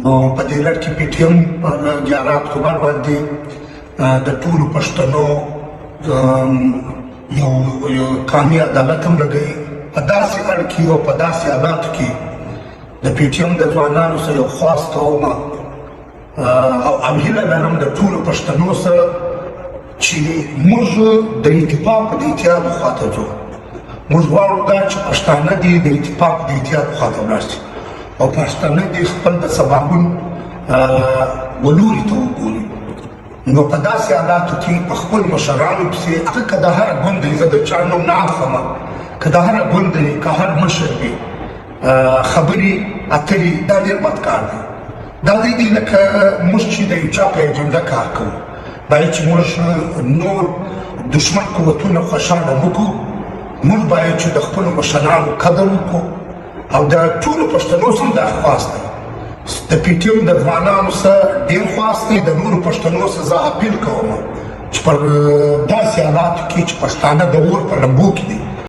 نو په دې لړ کې پی ټي ایم پر جارات خبر باندې د ټولو پښتنو یو قانوني عدالت هم لګوي په داسې اړ کې او په داسې حالاتو کې د پی ټي ایم د ځوانانو سره یو خواست کوم او هیله لرم د ټولو پښتنو سره چې موږ د اتفاق د اتحاد خواته ځو. موږ غواړو دا چې پښتانه دي د اتفاق د اتحاد خواته ولاړ شي او پښتانه دې خپل د سباوون ولوري ته وګوري. نو په داسې حالاتو کې په خپل مشرانو پسې که د هره ګوندې زه د چا نوم نه اخلم، که د هره ګوندې که هر مشر وي خبرې اترې دا ډېر بد کار دی. دا دی لکه موږ چې د یو چا په اجنډه کار کوو، باید چې موږ نور دشمن قوتونه خوشحاله وکړو. موږ باید چې د خپلو مشرانو قدر وکړو او د ټولو پښتنو سره دا خواست دی. د پی ټي ایم د ځوانانو سره ډېر خواست دی. د نورو پښتنو سره زه اپیل کوم چې پر داسې حالاتو کې چې پښتانه د اور په لمبو کې دي